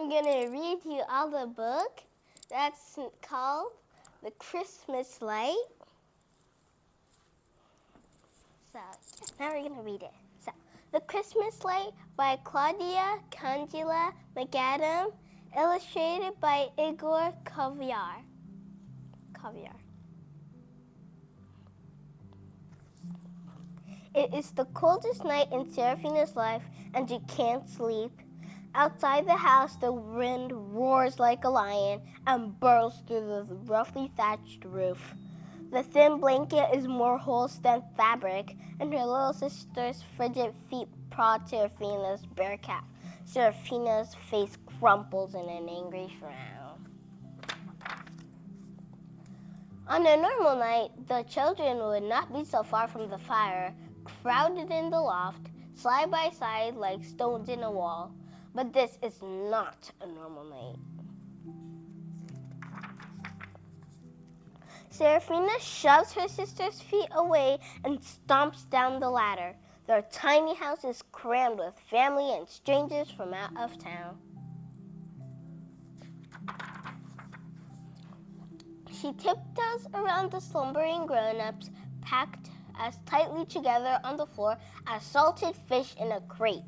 I'm going to read you all the book that's called The Christmas Light. So, now we're going to read it. So, The Christmas Light by Claudia, Cangilla, McAdam, illustrated by Igor, Kovyar. It is the coldest night in Serafina's life, and she can't sleep. Outside the house, the wind roars like a lion and burrows through the roughly thatched roof. The thin blanket is more holes than fabric, and her little sister's frigid feet prod Serafina's bare calf. Serafina's face crumples in an angry frown. On a normal night, the children would not be so far from the fire, crowded in the loft, side by side like stones in a wall. But this is not a normal night. Serafina shoves her sister's feet away and stomps down the ladder. Their tiny house is crammed with family and strangers from out of town. She tiptoes around the slumbering grown-ups, packed as tightly together on the floor as salted fish in a crate.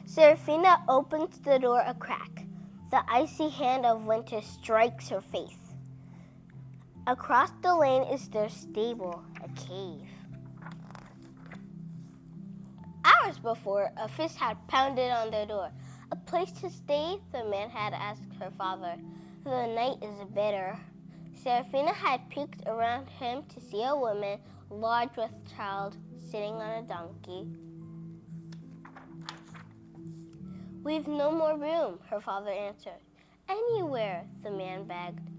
Serafina opens the door a crack. The icy hand of winter strikes her face. Across the lane is their stable, a cave. Hours before, a fist had pounded on their door. A place to stay, the man had asked her father. The night is bitter. Serafina had peeked around him to see a woman, large with child, sitting on a donkey. "We've no more room," her father answered. "Anywhere," the man begged.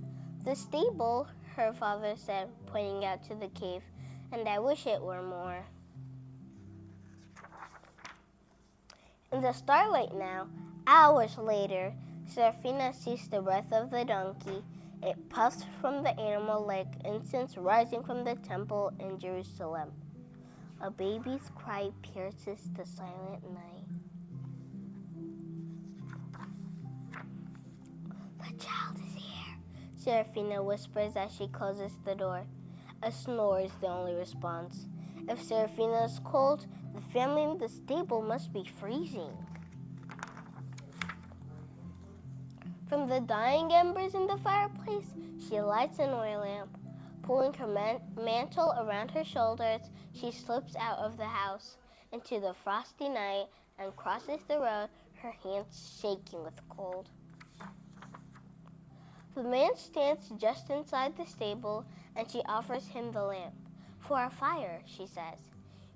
"The stable," her father said, pointing out to the cave, "and I wish it were more." In the starlight now, hours later, Serafina sees the breath of the donkey. It puffs from the animal like incense rising from the temple in Jerusalem. A baby's cry pierces the silent night. "The child is here," Serafina whispers as she closes the door. A snore is the only response. If Serafina is cold, the family in the stable must be freezing. From the dying embers in the fireplace, she lights an oil lamp. Pulling her mantle around her shoulders, she slips out of the house into the frosty night and crosses the road, her hands shaking with cold. The man stands just inside the stable, and she offers him the lamp. "For a fire," she says.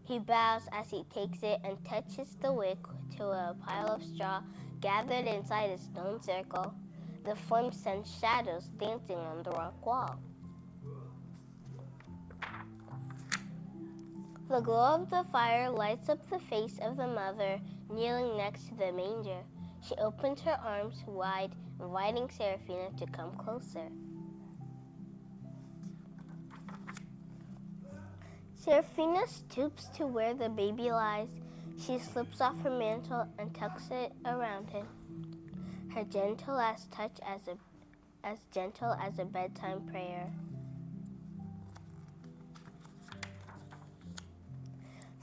He bows as he takes it and touches the wick to a pile of straw gathered inside a stone circle. The flame sends shadows dancing on the rock wall. The glow of the fire lights up the face of the mother kneeling next to the manger. She opens her arms wide, inviting Serafina to come closer. Serafina stoops to where the baby lies. She slips off her mantle and tucks it around him. Her gentle as touch as gentle as a bedtime prayer.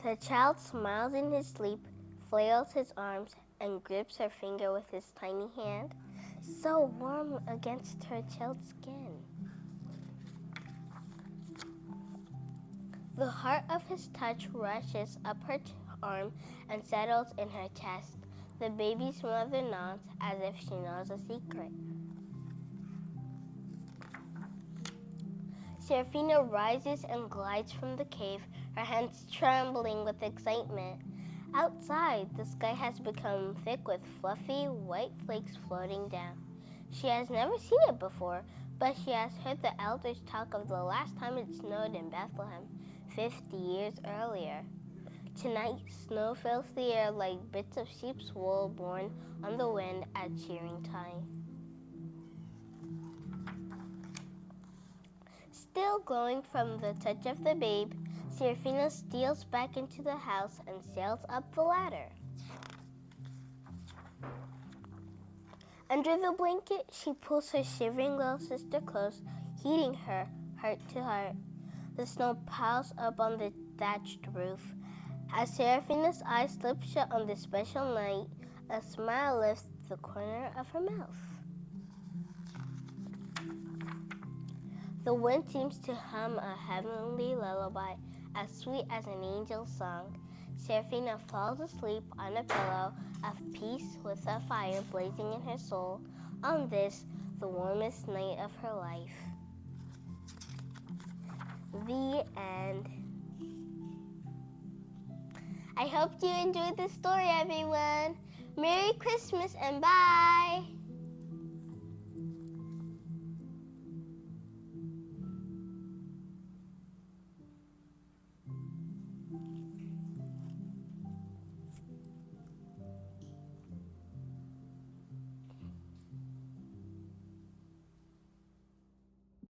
The child smiles in his sleep, flails his arms, and grips her finger with his tiny hand, so warm against her chilled skin. The heart of his touch rushes up her arm and settles in her chest. The baby's mother nods as if she knows a secret. Serafina rises and glides from the cave, her hands trembling with excitement. Outside, the sky has become thick with fluffy, white flakes floating down. She has never seen it before, but she has heard the elders talk of the last time it snowed in Bethlehem, 50 years earlier. Tonight, snow fills the air like bits of sheep's wool borne on the wind at shearing time. Still glowing from the touch of the babe, Serafina steals back into the house and sails up the ladder. Under the blanket, she pulls her shivering little sister close, heating her heart to heart. The snow piles up on the thatched roof. As Seraphina's eyes slip shut on this special night, a smile lifts the corner of her mouth. The wind seems to hum a heavenly lullaby, as sweet as an angel's song. Seraphina falls asleep on a pillow of peace with a fire blazing in her soul on this, the warmest night of her life. The end. I hope you enjoyed this story, everyone. Merry Christmas and bye!